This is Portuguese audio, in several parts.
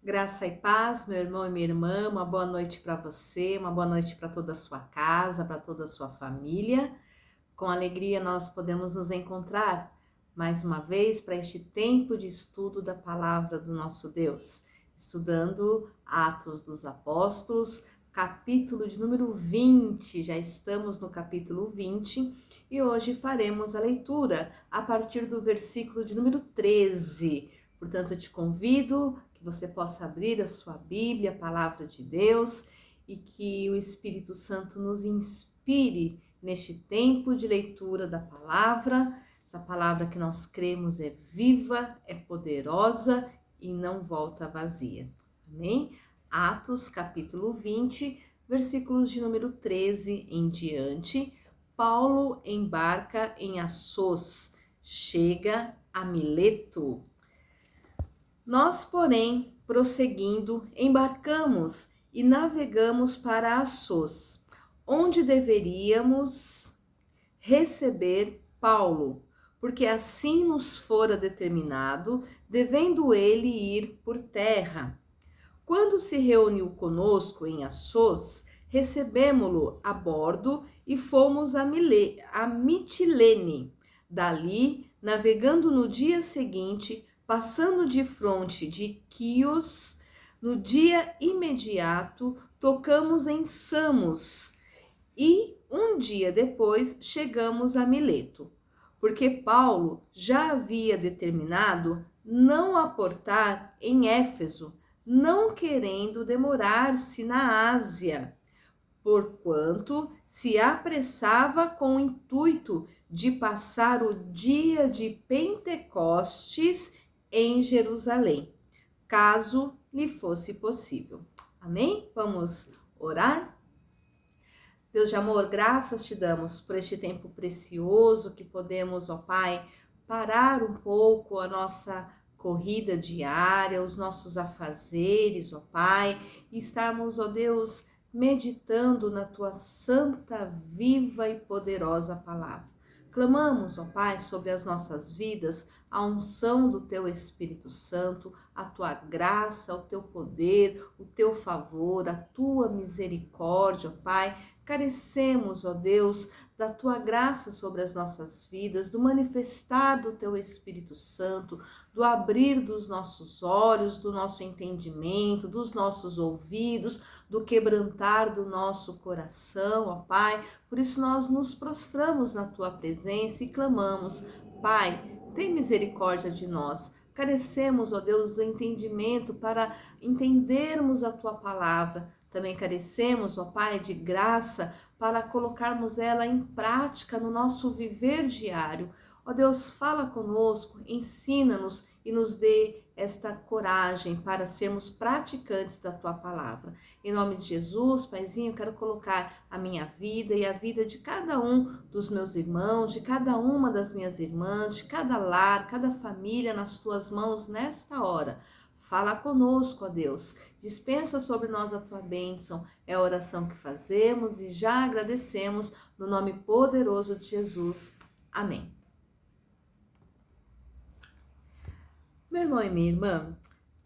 Graça e paz, meu irmão e minha irmã, uma boa noite para você, uma boa noite para toda a sua casa, para toda a sua família. Com alegria nós podemos nos encontrar mais uma vez para este tempo de estudo da palavra do nosso Deus, estudando Atos dos Apóstolos, capítulo de número 20. Já estamos no capítulo 20 e hoje faremos a leitura a partir do versículo de número 13. Portanto, eu te convido que você possa abrir a sua Bíblia, a palavra de Deus, e que o Espírito Santo nos inspire neste tempo de leitura da palavra. Essa palavra que nós cremos é viva, é poderosa e não volta vazia. Amém? Atos, capítulo 20, versículos de número 13 em diante. Paulo embarca em Assos, chega a Mileto. Nós, porém, prosseguindo, embarcamos e navegamos para Assos, onde deveríamos receber Paulo, porque assim nos fora determinado, devendo ele ir por terra. Quando se reuniu conosco em Assos, recebemo-lo a bordo e fomos a Mitilene. Dali, navegando no dia seguinte, passando de fronte de Quios, no dia imediato, tocamos em Samos e um dia depois chegamos a Mileto, porque Paulo já havia determinado não aportar em Éfeso, não querendo demorar-se na Ásia, porquanto se apressava com o intuito de passar o dia de Pentecostes em Jerusalém, caso lhe fosse possível. Amém? Vamos orar? Deus de amor, graças te damos por este tempo precioso que podemos, ó Pai, parar um pouco a nossa corrida diária, os nossos afazeres, ó Pai, e estarmos, ó Deus, meditando na tua santa, viva e poderosa palavra. Clamamos, ó Pai, sobre as nossas vidas a unção do teu Espírito Santo, a tua graça, o teu poder, o teu favor, a tua misericórdia, ó Pai. Carecemos, ó Deus, da tua graça sobre as nossas vidas, do manifestar do teu Espírito Santo, do abrir dos nossos olhos, do nosso entendimento, dos nossos ouvidos, do quebrantar do nosso coração, ó Pai. Por isso nós nos prostramos na tua presença e clamamos: Pai, tem misericórdia de nós. Carecemos, ó Deus, do entendimento para entendermos a tua palavra. Também carecemos, ó Pai, de graça para colocarmos ela em prática no nosso viver diário. Ó Deus, fala conosco, ensina-nos e nos dê esta coragem para sermos praticantes da tua palavra. Em nome de Jesus, Paizinho, eu quero colocar a minha vida e a vida de cada um dos meus irmãos, de cada uma das minhas irmãs, de cada lar, cada família nas tuas mãos nesta hora. Fala conosco, ó Deus, dispensa sobre nós a tua bênção, é a oração que fazemos e já agradecemos no nome poderoso de Jesus. Amém. Meu irmão e minha irmã,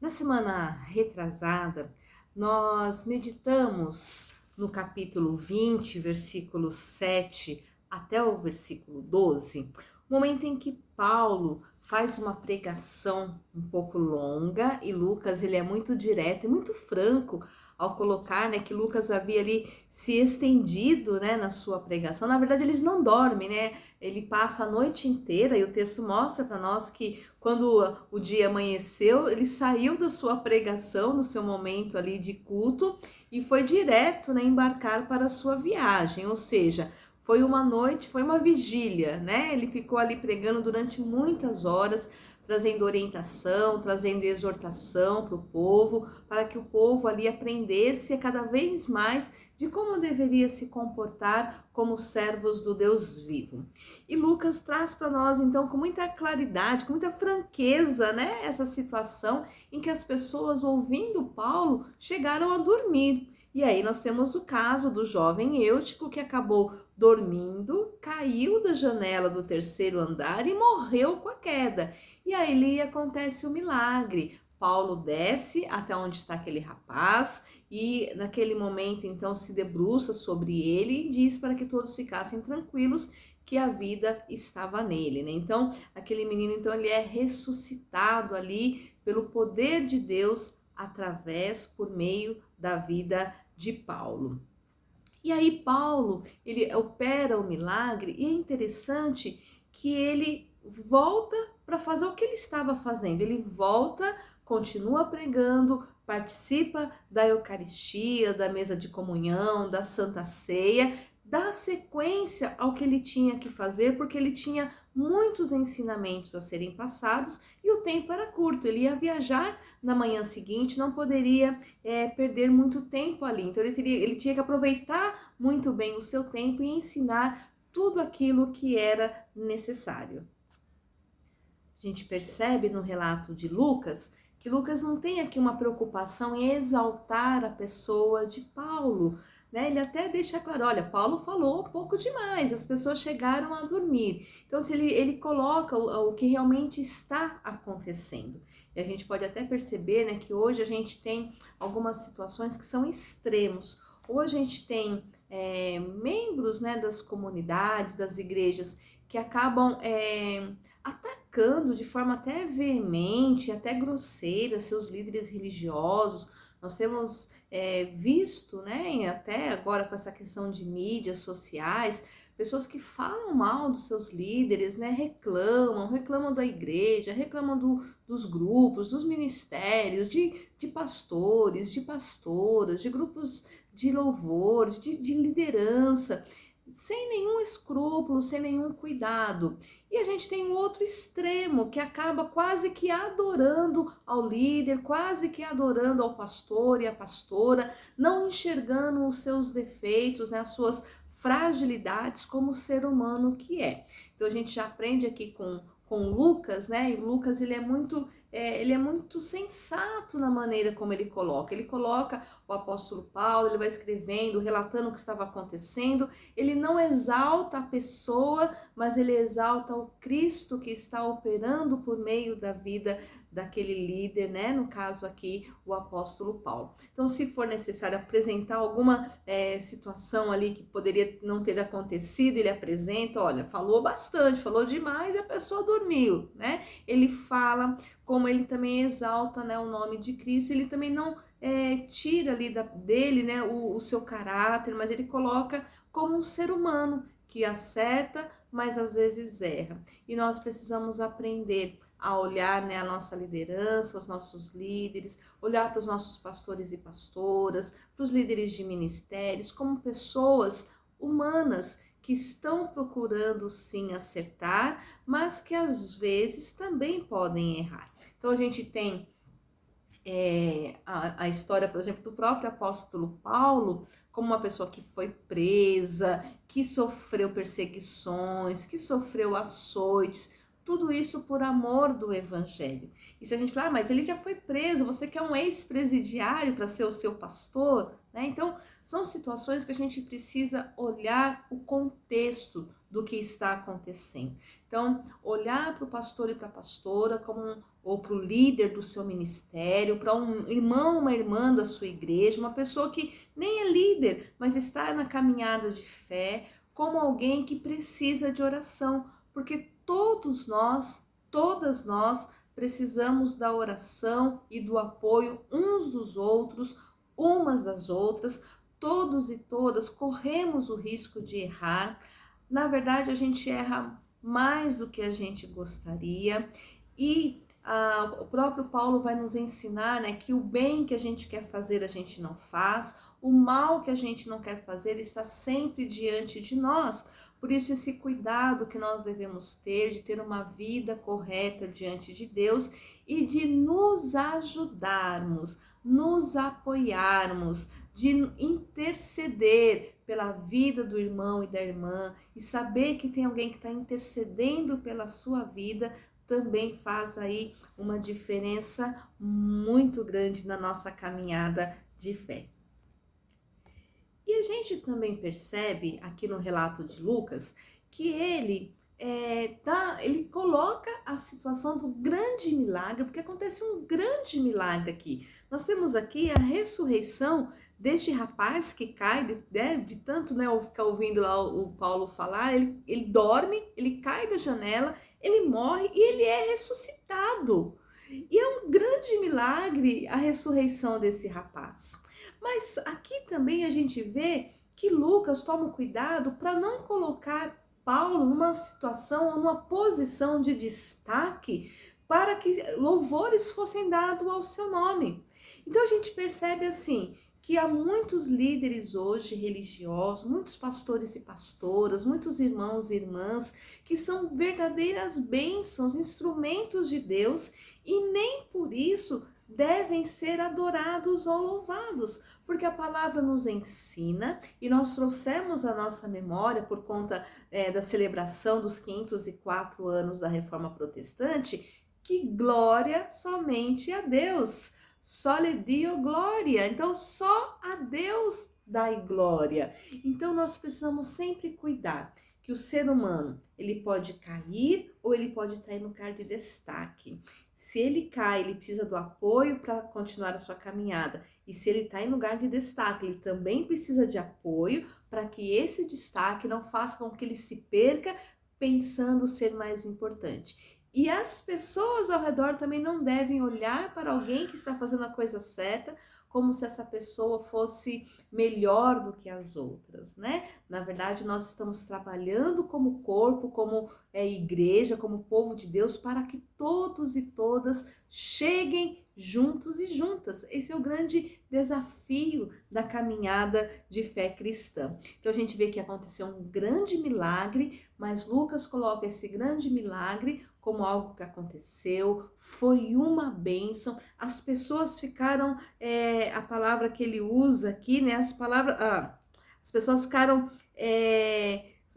na semana retrasada, nós meditamos no capítulo 20, versículo 7 até o versículo 12, momento em que Paulo faz uma pregação um pouco longa e Lucas ele é muito direto e muito franco ao colocar, né, que Lucas havia ali se estendido, né, na sua pregação. Na verdade, eles não dormem, né? Ele passa a noite inteira e o texto mostra para nós que quando o dia amanheceu, ele saiu da sua pregação, no seu momento ali de culto e foi direto, né, embarcar para a sua viagem, ou seja, foi uma noite, foi uma vigília, né? Ele ficou ali pregando durante muitas horas, trazendo orientação, trazendo exortação para o povo, para que o povo ali aprendesse cada vez mais de como deveria se comportar como servos do Deus vivo. E Lucas traz para nós, então, com muita claridade, com muita franqueza, né, essa situação em que as pessoas, ouvindo Paulo, chegaram a dormir. E aí nós temos o caso do jovem Eutico que acabou dormindo, caiu da janela do terceiro andar e morreu com a queda. E aí ali acontece o milagre. Paulo desce até onde está aquele rapaz e naquele momento então se debruça sobre ele e diz para que todos ficassem tranquilos que a vida estava nele, né? Então, aquele menino então ele é ressuscitado ali pelo poder de Deus por meio da vida de Paulo. E aí Paulo, ele opera o milagre e é interessante que ele volta para fazer o que ele estava fazendo. Ele volta, continua pregando, participa da Eucaristia, da mesa de comunhão, da Santa Ceia, dá sequência ao que ele tinha que fazer, porque ele tinha muitos ensinamentos a serem passados e o tempo era curto. Ele ia viajar na manhã seguinte, não poderia perder muito tempo ali. Então ele tinha que aproveitar muito bem o seu tempo e ensinar tudo aquilo que era necessário. A gente percebe no relato de Lucas que Lucas não tem aqui uma preocupação em exaltar a pessoa de Paulo, né? Ele até deixa claro, olha, Paulo falou um pouco demais, as pessoas chegaram a dormir. Então, se ele coloca o que realmente está acontecendo. E a gente pode até perceber, né, que hoje a gente tem algumas situações que são extremos. Hoje a gente tem membros, né, das comunidades, das igrejas, que acabam atacando de forma até veemente, até grosseira, seus líderes religiosos. Nós temos visto, né, até agora com essa questão de mídias sociais, pessoas que falam mal dos seus líderes, né, reclamam da igreja, reclamam dos grupos, dos ministérios, de pastores, de pastoras, de grupos de louvor, de liderança, sem nenhum escrúpulo, sem nenhum cuidado. E a gente tem um outro extremo que acaba quase que adorando ao líder, quase que adorando ao pastor e à pastora, não enxergando os seus defeitos, né, as suas fragilidades como ser humano que é. Então a gente já aprende aqui com Lucas, né? E Lucas ele é muito sensato na maneira como ele coloca. Ele coloca o apóstolo Paulo, ele vai escrevendo, relatando o que estava acontecendo. Ele não exalta a pessoa, mas ele exalta o Cristo que está operando por meio da vida daquele líder, né? No caso aqui, o apóstolo Paulo. Então, se for necessário apresentar alguma situação ali que poderia não ter acontecido, ele apresenta, olha, falou bastante, falou demais e a pessoa dormiu, né? Ele fala, como ele também exalta, né, o nome de Cristo, ele também não tira ali dele, né, o seu caráter, mas ele coloca como um ser humano que acerta, mas às vezes erra. E nós precisamos aprender a olhar, né, a nossa liderança, os nossos líderes, olhar para os nossos pastores e pastoras, para os líderes de ministérios, como pessoas humanas que estão procurando sim acertar, mas que às vezes também podem errar. Então a gente tem a história, por exemplo, do próprio apóstolo Paulo, como uma pessoa que foi presa, que sofreu perseguições, que sofreu açoites, tudo isso por amor do evangelho. E se a gente falar, mas ele já foi preso, você quer um ex-presidiário para ser o seu pastor? Né? Então, são situações que a gente precisa olhar o contexto do que está acontecendo. Então, olhar para o pastor e para a pastora ou para o líder do seu ministério, para um irmão, uma irmã da sua igreja, uma pessoa que nem é líder, mas está na caminhada de fé, como alguém que precisa de oração, porque todas nós precisamos da oração e do apoio uns dos outros, umas das outras, todos e todas corremos o risco de errar. Na verdade, a gente erra mais do que a gente gostaria e o próprio Paulo vai nos ensinar, né, que o bem que a gente quer fazer a gente não faz, o mal que a gente não quer fazer está sempre diante de nós. Por isso esse cuidado que nós devemos ter de ter uma vida correta diante de Deus e de nos ajudarmos, nos apoiarmos, de interceder pela vida do irmão e da irmã e saber que tem alguém que está intercedendo pela sua vida também faz aí uma diferença muito grande na nossa caminhada de fé. E a gente também percebe aqui no relato de Lucas que ele ele coloca a situação do grande milagre, porque acontece um grande milagre aqui. Nós temos aqui a ressurreição deste rapaz que cai, de tanto, né, ficar ouvindo lá o Paulo falar, ele dorme, ele cai da janela, ele morre e ele é ressuscitado. E é um grande milagre a ressurreição desse rapaz. Mas aqui também a gente vê que Lucas toma cuidado para não colocar Paulo numa situação, numa posição de destaque para que louvores fossem dados ao seu nome. Então a gente percebe assim que há muitos líderes hoje religiosos, muitos pastores e pastoras, muitos irmãos e irmãs que são verdadeiras bênçãos, instrumentos de Deus e nem por isso devem ser adorados ou louvados, porque a palavra nos ensina e nós trouxemos a nossa memória por conta da celebração dos 504 anos da Reforma Protestante, que glória somente a Deus. Só lhe dio glória. Então, só a Deus dai glória. Então, nós precisamos sempre cuidar que o ser humano, ele pode cair ou ele pode estar em lugar de destaque. Se ele cai, ele precisa do apoio para continuar a sua caminhada. E se ele está em lugar de destaque, ele também precisa de apoio para que esse destaque não faça com que ele se perca pensando ser mais importante. E as pessoas ao redor também não devem olhar para alguém que está fazendo a coisa certa como se essa pessoa fosse melhor do que as outras, né? Na verdade, nós estamos trabalhando como corpo, como igreja, como povo de Deus, para que todos e todas cheguem juntos e juntas. Esse é o grande desafio da caminhada de fé cristã. Então a gente vê que aconteceu um grande milagre, mas Lucas coloca esse grande milagre como algo que aconteceu, foi uma bênção, as pessoas ficaram, a palavra que ele usa aqui, né, as pessoas ficaram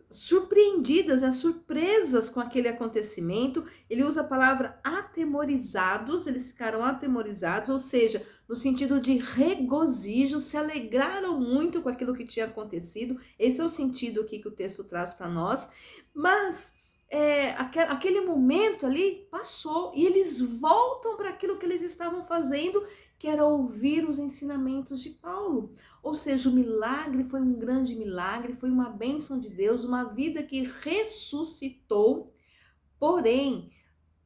surpreendidas, né, surpresas com aquele acontecimento. Ele usa a palavra atemorizados, eles ficaram atemorizados, ou seja, no sentido de regozijo, se alegraram muito com aquilo que tinha acontecido. Esse é o sentido aqui que o texto traz para nós, mas aquele momento ali passou e eles voltam para aquilo que eles estavam fazendo, que era ouvir os ensinamentos de Paulo. Ou seja, o milagre foi um grande milagre, foi uma bênção de Deus, uma vida que ressuscitou, porém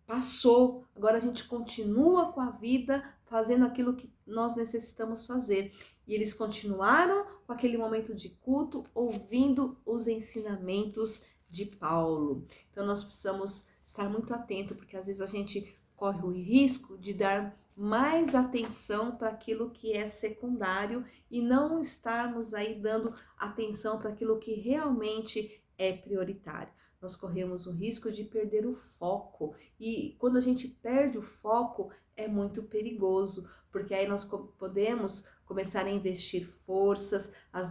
passou. Agora a gente continua com a vida fazendo aquilo que nós necessitamos fazer. E eles continuaram com aquele momento de culto, ouvindo os ensinamentos de Paulo. Então nós precisamos estar muito atento, porque às vezes a gente corre o risco de dar mais atenção para aquilo que é secundário e não estarmos aí dando atenção para aquilo que realmente é prioritário. Nós corremos o risco de perder o foco, e quando a gente perde o foco é muito perigoso, porque aí nós podemos começar a investir forças, a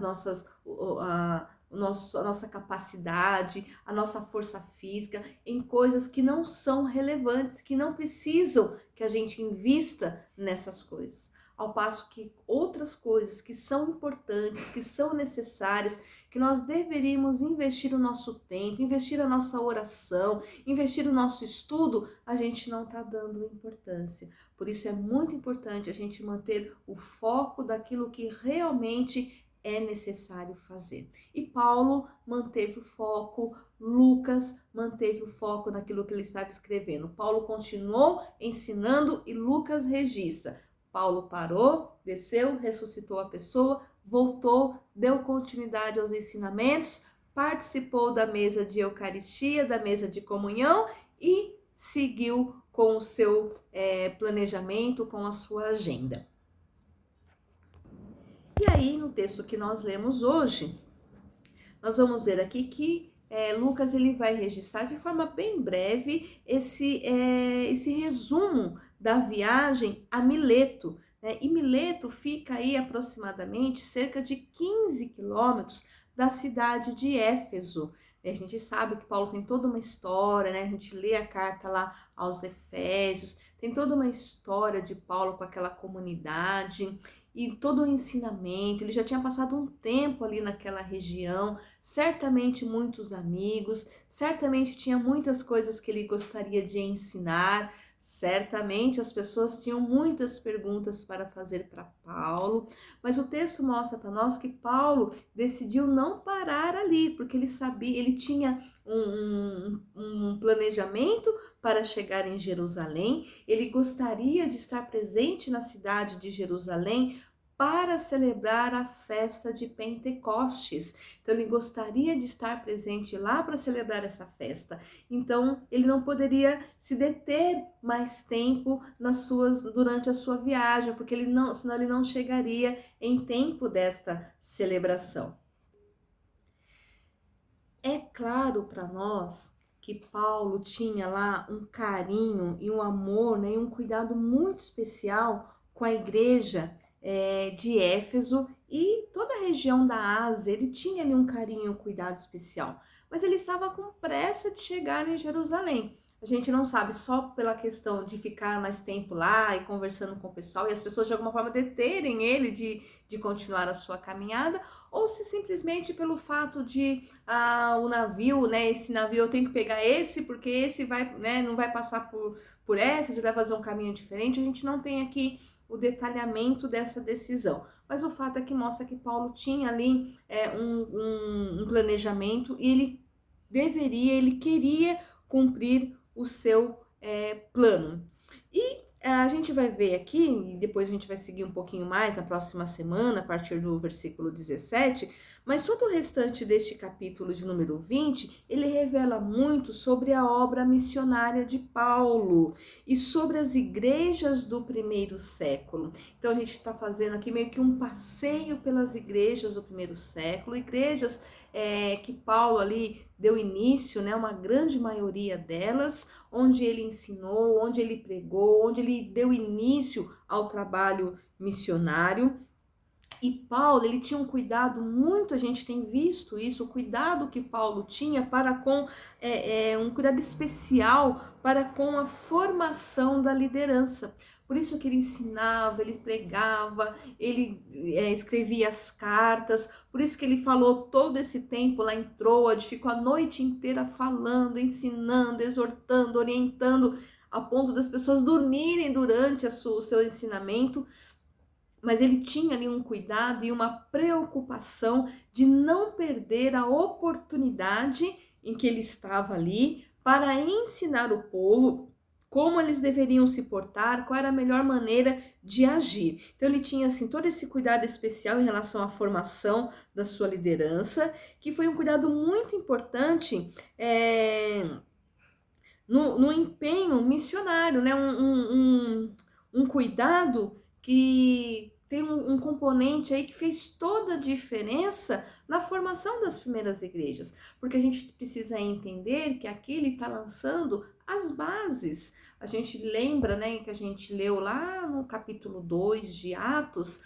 nossa capacidade, a nossa força física em coisas que não são relevantes, que não precisam que a gente invista nessas coisas. Ao passo que outras coisas que são importantes, que são necessárias, que nós deveríamos investir o nosso tempo, investir a nossa oração, investir o nosso estudo, a gente não está dando importância. Por isso é muito importante a gente manter o foco daquilo que realmente é necessário fazer. E Paulo manteve o foco, Lucas manteve o foco naquilo que ele estava escrevendo. Paulo continuou ensinando e Lucas registra. Paulo parou, desceu, ressuscitou a pessoa, voltou, deu continuidade aos ensinamentos, participou da mesa de Eucaristia, da mesa de comunhão e seguiu com o seu planejamento, com a sua agenda. E aí, no texto que nós lemos hoje, nós vamos ver aqui que Lucas ele vai registrar de forma bem breve esse resumo da viagem a Mileto. E Mileto fica aí aproximadamente cerca de 15 quilômetros da cidade de Éfeso. A gente sabe que Paulo tem toda uma história, né? A gente lê a carta lá aos Efésios, tem toda uma história de Paulo com aquela comunidade e todo o ensinamento. Ele já tinha passado um tempo ali naquela região, certamente muitos amigos, certamente tinha muitas coisas que ele gostaria de ensinar. Certamente as pessoas tinham muitas perguntas para fazer para Paulo, mas o texto mostra para nós que Paulo decidiu não parar ali, porque ele sabia, ele tinha um planejamento para chegar em Jerusalém, ele gostaria de estar presente na cidade de Jerusalém para celebrar a festa de Pentecostes. Então ele gostaria de estar presente lá para celebrar essa festa. Então ele não poderia se deter mais tempo durante a sua viagem, porque senão ele não chegaria em tempo desta celebração. É claro para nós que Paulo tinha lá um carinho e um amor, né, e um cuidado muito especial com a igreja de Éfeso e toda a região da Ásia. Ele tinha ali um carinho e um cuidado especial, mas ele estava com pressa de chegar em Jerusalém. A gente não sabe, só pela questão de ficar mais tempo lá e conversando com o pessoal e as pessoas de alguma forma deterem ele de continuar a sua caminhada, ou se simplesmente pelo fato de o navio, né, esse navio eu tenho que pegar esse porque esse vai, né, não vai passar por Éfeso, vai fazer um caminho diferente. A gente não tem aqui o detalhamento dessa decisão, mas o fato é que mostra que Paulo tinha ali um planejamento e ele queria cumprir o seu plano. E a gente vai ver aqui, e depois a gente vai seguir um pouquinho mais na próxima semana, a partir do versículo 17, mas todo o restante deste capítulo de número 20, ele revela muito sobre a obra missionária de Paulo e sobre as igrejas do primeiro século. Então a gente está fazendo aqui meio que um passeio pelas igrejas do primeiro século, igrejas que Paulo ali deu início, né, uma grande maioria delas, onde ele ensinou, onde ele pregou, onde ele deu início ao trabalho missionário. E Paulo, ele tinha um cuidado muito, a gente tem visto isso, o cuidado que Paulo tinha para com, um cuidado especial para com a formação da liderança. Por isso que ele ensinava, ele pregava, ele escrevia as cartas, por isso que ele falou todo esse tempo lá em Troade, ficou a noite inteira falando, ensinando, exortando, orientando, a ponto das pessoas dormirem durante o seu ensinamento. Mas ele tinha ali um cuidado e uma preocupação de não perder a oportunidade em que ele estava ali para ensinar o povo como eles deveriam se portar, qual era a melhor maneira de agir. Então ele tinha assim todo esse cuidado especial em relação à formação da sua liderança, que foi um cuidado muito importante no empenho missionário, né? Um cuidado que tem um componente aí que fez toda a diferença na formação das primeiras igrejas, porque a gente precisa entender que aqui ele está lançando as bases. A gente lembra, né, que a gente leu lá no capítulo 2 de Atos,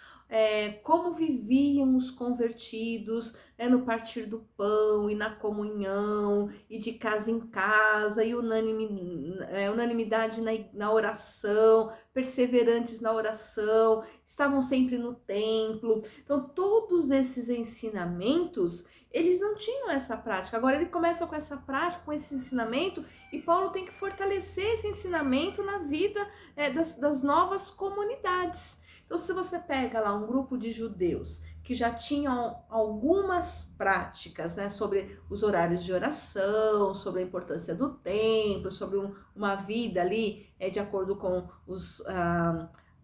como viviam os convertidos, no partir do pão e na comunhão, e de casa em casa, e unanimidade na oração, perseverantes na oração, estavam sempre no templo. Então, todos esses ensinamentos, eles não tinham essa prática. Agora ele começa com essa prática, com esse ensinamento, e Paulo tem que fortalecer esse ensinamento na vida das novas comunidades. Então, se você pega lá um grupo de judeus que já tinham algumas práticas, né, sobre os horários de oração, sobre a importância do templo, sobre uma vida ali de acordo com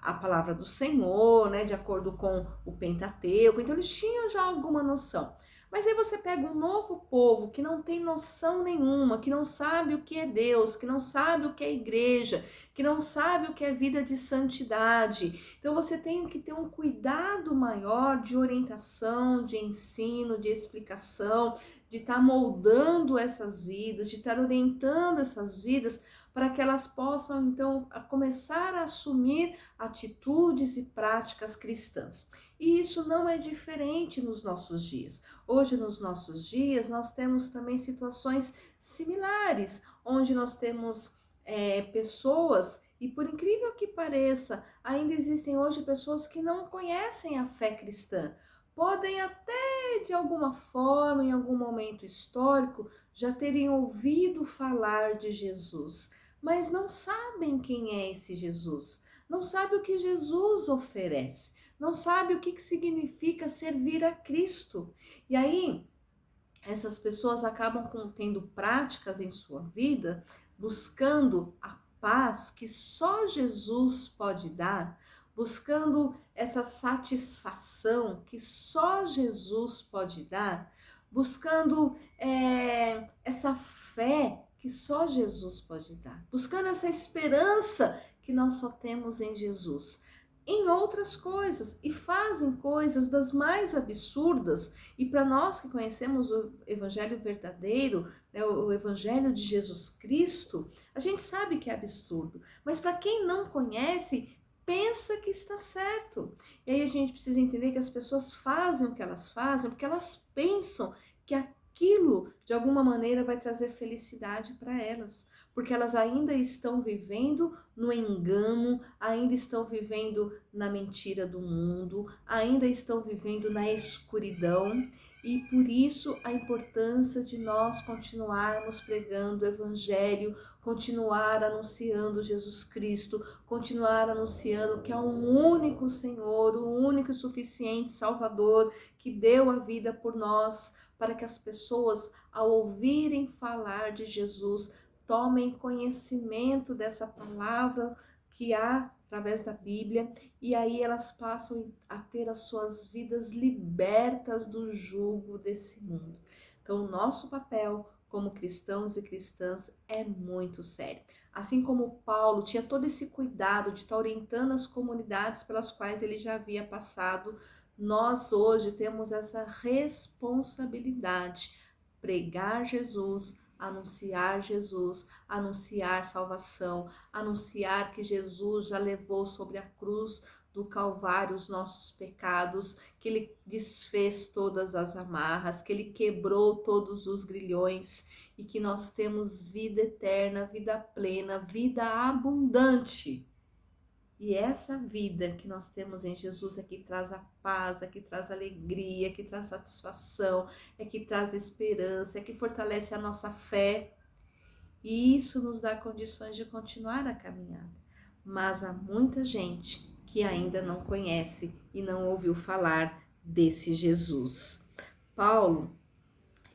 a palavra do Senhor, né, de acordo com o Pentateuco, então eles tinham já alguma noção. Mas aí você pega um novo povo que não tem noção nenhuma, que não sabe o que é Deus, que não sabe o que é igreja, que não sabe o que é vida de santidade. Então você tem que ter um cuidado maior de orientação, de ensino, de explicação, de estar moldando essas vidas, de estar orientando essas vidas para que elas possam então começar a assumir atitudes e práticas cristãs. E isso não é diferente nos nossos dias. Hoje, nos nossos dias, nós temos também situações similares, onde nós temos pessoas, e por incrível que pareça, ainda existem hoje pessoas que não conhecem a fé cristã. Podem até, de alguma forma, em algum momento histórico, já terem ouvido falar de Jesus, mas não sabem quem é esse Jesus, não sabem o que Jesus oferece, não sabem o que significa servir a Cristo. E aí, essas pessoas acabam tendo práticas em sua vida, buscando a paz que só Jesus pode dar, buscando essa satisfação que só Jesus pode dar, buscando essa fé que só Jesus pode dar, buscando essa esperança que nós só temos em Jesus, em outras coisas, e fazem coisas das mais absurdas. E para nós que conhecemos o evangelho verdadeiro, né, o evangelho de Jesus Cristo, a gente sabe que é absurdo, mas para quem não conhece, pensa que está certo. E aí a gente precisa entender que as pessoas fazem o que elas fazem porque elas pensam que aquilo de alguma maneira vai trazer felicidade para elas, porque elas ainda estão vivendo no engano, ainda estão vivendo na mentira do mundo, ainda estão vivendo na escuridão. E por isso a importância de nós continuarmos pregando o evangelho, continuar anunciando Jesus Cristo, continuar anunciando que há um único Senhor, o único e suficiente Salvador, que deu a vida por nós, para que as pessoas, ao ouvirem falar de Jesus, tomem conhecimento dessa palavra que há através da Bíblia, e aí elas passam a ter as suas vidas libertas do jugo desse mundo. Então, o nosso papel como cristãos e cristãs é muito sério. Assim como Paulo tinha todo esse cuidado de estar orientando as comunidades pelas quais ele já havia passado, nós hoje temos essa responsabilidade: pregar Jesus, anunciar Jesus, anunciar salvação, anunciar que Jesus já levou sobre a cruz do Calvário os nossos pecados, que ele desfez todas as amarras, que ele quebrou todos os grilhões e que nós temos vida eterna, vida plena, vida abundante. E essa vida que nós temos em Jesus é que traz a paz, é que traz alegria, é que traz satisfação, é que traz esperança, é que fortalece a nossa fé. E isso nos dá condições de continuar a caminhada. Mas há muita gente que ainda não conhece e não ouviu falar desse Jesus. Paulo,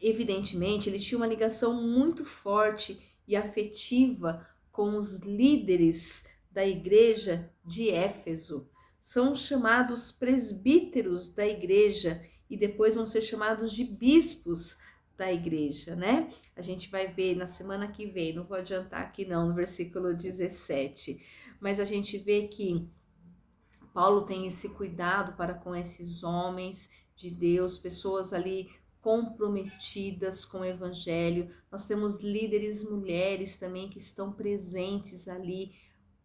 evidentemente, ele tinha uma ligação muito forte e afetiva com os líderes da igreja de Éfeso. São chamados presbíteros da igreja e depois vão ser chamados de bispos da igreja, né? A gente vai ver na semana que vem, não vou adiantar aqui não, no versículo 17, mas a gente vê que Paulo tem esse cuidado para com esses homens de Deus, pessoas ali comprometidas com o evangelho. Nós temos líderes mulheres também que estão presentes ali,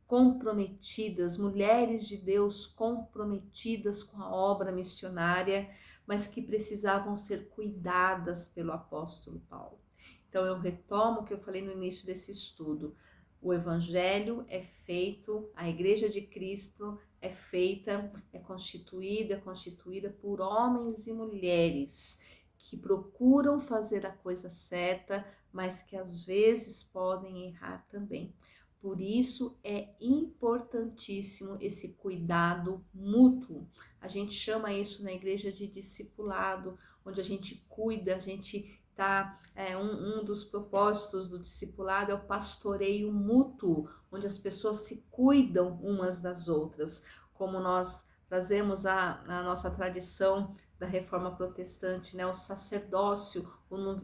comprometidas, mulheres de Deus comprometidas com a obra missionária, mas que precisavam ser cuidadas pelo apóstolo Paulo. Então eu retomo o que eu falei no início desse estudo. O evangelho é feito, a igreja de Cristo é feita, é constituída por homens e mulheres que procuram fazer a coisa certa, mas que às vezes podem errar também. Por isso é importantíssimo esse cuidado mútuo. A gente chama isso na igreja de discipulado, onde a gente cuida, a gente um dos propósitos do discipulado é o pastoreio mútuo, onde as pessoas se cuidam umas das outras, como nós trazemos a nossa tradição da reforma protestante, né? O sacerdócio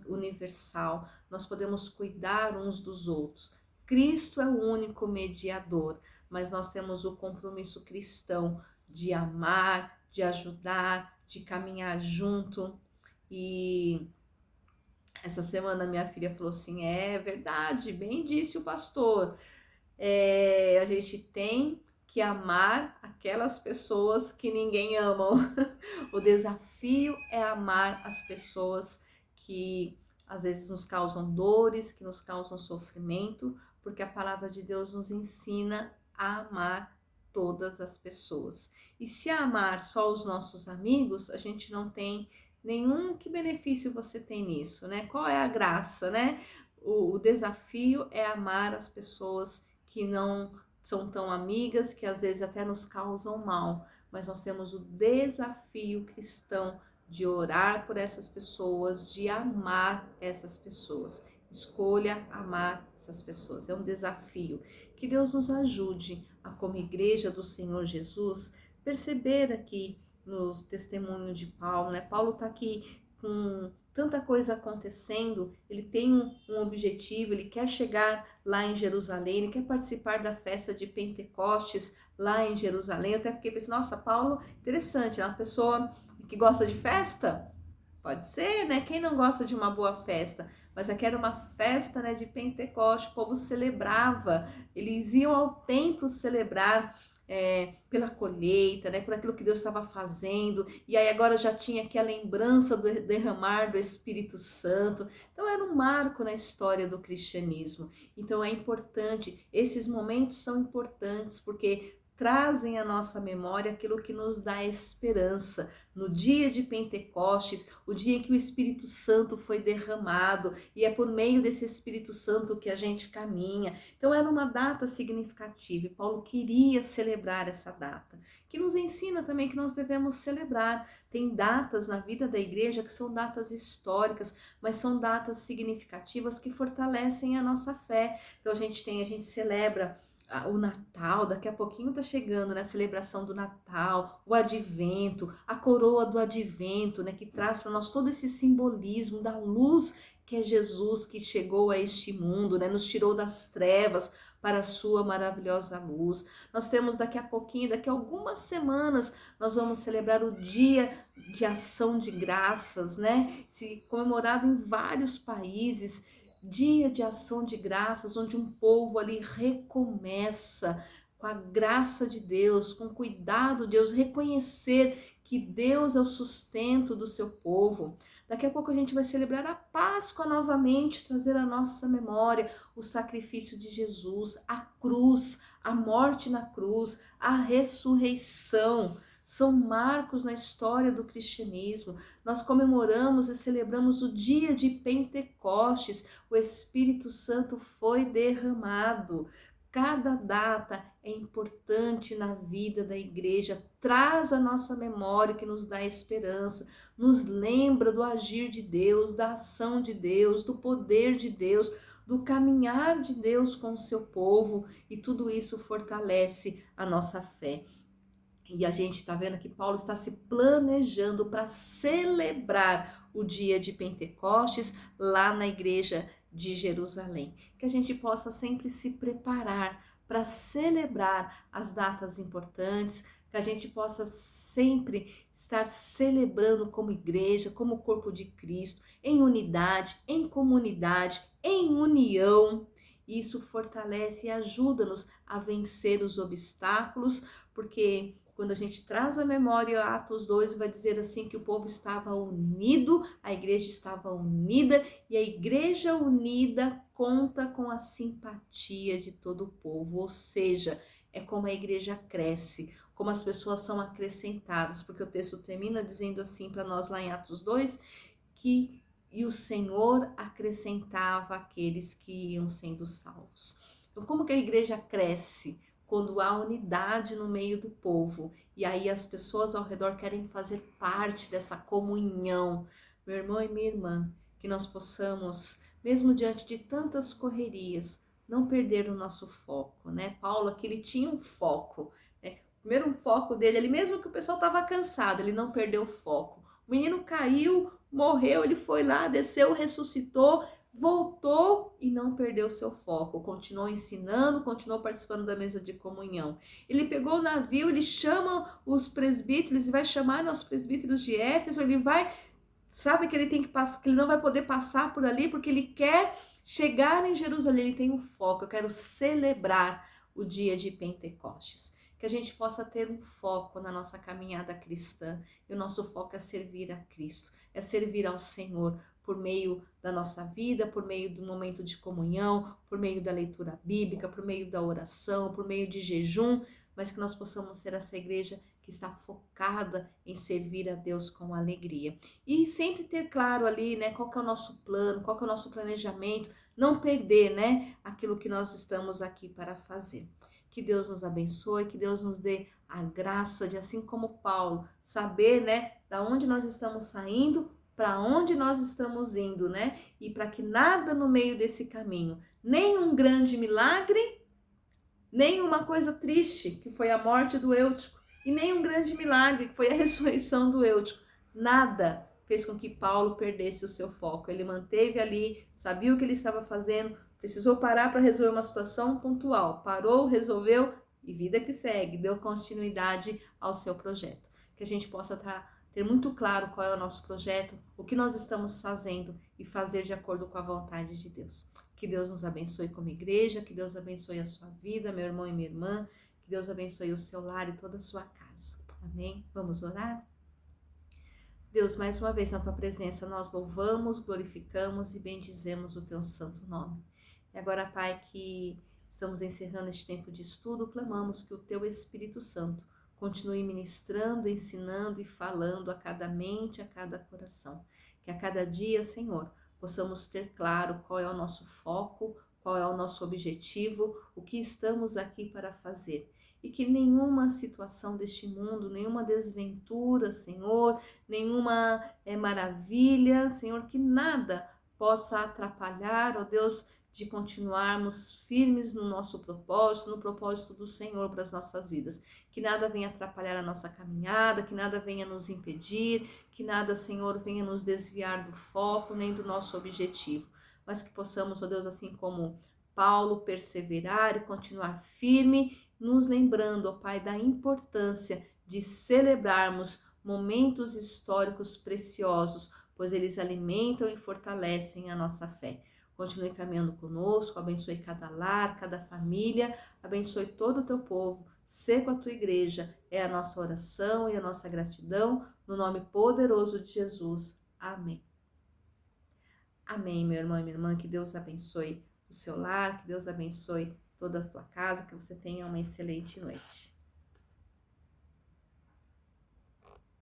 universal. Nós podemos cuidar uns dos outros. Cristo é o único mediador, mas nós temos o compromisso cristão de amar, de ajudar, de caminhar junto. E Essa semana minha filha falou assim, é verdade, bem disse o pastor, a gente tem que amar aquelas pessoas que ninguém ama. O desafio é amar as pessoas que às vezes nos causam dores, que nos causam sofrimento, porque a palavra de Deus nos ensina a amar todas as pessoas. E se amar só os nossos amigos, a gente não tem nenhum, que benefício você tem nisso, né? Qual é a graça, né? O desafio é amar as pessoas que não são tão amigas, que às vezes até nos causam mal, mas nós temos o desafio cristão de orar por essas pessoas, de amar essas pessoas. Escolha amar essas pessoas, é um desafio. Que Deus nos ajude a, como igreja do Senhor Jesus, perceber aqui no testemunho de Paulo, né? Paulo está aqui com tanta coisa acontecendo, ele tem um objetivo, ele quer chegar lá em Jerusalém, ele quer participar da festa de Pentecostes lá em Jerusalém. Eu até fiquei pensando, nossa, Paulo, interessante, é uma pessoa que gosta de festa? Pode ser, né? Quem não gosta de uma boa festa? Mas aqui era uma festa, né, de Pentecostes, o povo celebrava, eles iam ao templo celebrar pela colheita, né, por aquilo que Deus estava fazendo, e aí agora já tinha aqui a lembrança do derramar do Espírito Santo. Então era um marco na história do cristianismo. Então é importante, esses momentos são importantes, porque trazem à nossa memória aquilo que nos dá esperança. No dia de Pentecostes, o dia em que o Espírito Santo foi derramado, e é por meio desse Espírito Santo que a gente caminha. Então era uma data significativa, e Paulo queria celebrar essa data, que nos ensina também que nós devemos celebrar. Tem datas na vida da igreja que são datas históricas, mas são datas significativas que fortalecem a nossa fé. Então a gente celebra o Natal, daqui a pouquinho tá chegando, né, a celebração do Natal, o Advento, a coroa do Advento, né, que traz para nós todo esse simbolismo da luz que é Jesus, que chegou a este mundo, né, nos tirou das trevas para a sua maravilhosa luz. Nós temos daqui a pouquinho, daqui a algumas semanas, nós vamos celebrar o Dia de Ação de Graças, né, comemorado em vários países. Dia de ação de graças, onde um povo ali recomeça com a graça de Deus, com o cuidado de Deus, reconhecer que Deus é o sustento do seu povo. Daqui a pouco a gente vai celebrar a Páscoa novamente, trazer à nossa memória o sacrifício de Jesus, a cruz, a morte na cruz, a ressurreição. São marcos na história do cristianismo. Nós comemoramos e celebramos o dia de Pentecostes. O Espírito Santo foi derramado. Cada data é importante na vida da igreja, traz a nossa memória, que nos dá esperança, nos lembra do agir de Deus, da ação de Deus, do poder de Deus, do caminhar de Deus com o seu povo, e tudo isso fortalece a nossa fé. E a gente está vendo que Paulo está se planejando para celebrar o dia de Pentecostes lá na igreja de Jerusalém. Que a gente possa sempre se preparar para celebrar as datas importantes, que a gente possa sempre estar celebrando como igreja, como corpo de Cristo, em unidade, em comunidade, em união. Isso fortalece e ajuda-nos a vencer os obstáculos, porque quando a gente traz a memória Atos 2, vai dizer assim que o povo estava unido, a igreja estava unida, e a igreja unida conta com a simpatia de todo o povo, ou seja, é como a igreja cresce, como as pessoas são acrescentadas, porque o texto termina dizendo assim para nós lá em Atos 2, que e o Senhor acrescentava aqueles que iam sendo salvos. Então, como que a igreja cresce? Quando há unidade no meio do povo, e aí as pessoas ao redor querem fazer parte dessa comunhão. Meu irmão e minha irmã, que nós possamos, mesmo diante de tantas correrias, não perder o nosso foco, né? Paulo aqui, ele tinha um foco, né? Primeiro um foco dele, ali mesmo que o pessoal estava cansado, ele não perdeu o foco. O menino caiu, morreu, ele foi lá, desceu, ressuscitou, voltou e não perdeu seu foco, continuou ensinando, continuou participando da mesa de comunhão. Ele pegou o navio, ele chama os presbíteros, ele vai chamar os presbíteros de Éfeso, ele vai sabe que ele tem que passar, que ele não vai poder passar por ali porque ele quer chegar em Jerusalém, ele tem um foco. Eu quero celebrar o dia de Pentecostes. Que a gente possa ter um foco na nossa caminhada cristã. E o nosso foco é servir a Cristo, é servir ao Senhor por meio da nossa vida, por meio do momento de comunhão, por meio da leitura bíblica, por meio da oração, por meio de jejum, mas que nós possamos ser essa igreja que está focada em servir a Deus com alegria. E sempre ter claro ali, né, qual que é o nosso plano, qual que é o nosso planejamento, não perder, né, aquilo que nós estamos aqui para fazer. Que Deus nos abençoe, que Deus nos dê a graça de, assim como Paulo, saber, né, da onde nós estamos saindo, para onde nós estamos indo, né? E para que nada no meio desse caminho, nem um grande milagre, nem uma coisa triste, que foi a morte do Eutico, e nem um grande milagre, que foi a ressurreição do Eutico, nada fez com que Paulo perdesse o seu foco. Ele manteve ali, sabia o que ele estava fazendo, precisou parar para resolver uma situação pontual, parou, resolveu e vida que segue, deu continuidade ao seu projeto. Que a gente possa ter muito claro qual é o nosso projeto, o que nós estamos fazendo e fazer de acordo com a vontade de Deus. Que Deus nos abençoe como igreja, que Deus abençoe a sua vida, meu irmão e minha irmã, que Deus abençoe o seu lar e toda a sua casa. Amém? Vamos orar? Deus, mais uma vez na tua presença, nós louvamos, glorificamos e bendizemos o teu santo nome. E agora, Pai, que estamos encerrando este tempo de estudo, clamamos que o teu Espírito Santo continue ministrando, ensinando e falando a cada mente, a cada coração. Que a cada dia, Senhor, possamos ter claro qual é o nosso foco, qual é o nosso objetivo, o que estamos aqui para fazer. E que nenhuma situação deste mundo, nenhuma desventura, Senhor, nenhuma maravilha, Senhor, que nada possa atrapalhar, ó Deus, de continuarmos firmes no nosso propósito, no propósito do Senhor para as nossas vidas. Que nada venha atrapalhar a nossa caminhada, que nada venha nos impedir, que nada, Senhor, venha nos desviar do foco, nem do nosso objetivo. Mas que possamos, ó Deus, assim como Paulo, perseverar e continuar firme, nos lembrando, ó Pai, da importância de celebrarmos momentos históricos preciosos, pois eles alimentam e fortalecem a nossa fé. Continue caminhando conosco, abençoe cada lar, cada família, abençoe todo o teu povo, sê com a tua igreja, é a nossa oração e a nossa gratidão, no nome poderoso de Jesus. Amém. Amém, meu irmão e minha irmã, que Deus abençoe o seu lar, que Deus abençoe toda a tua casa, que você tenha uma excelente noite.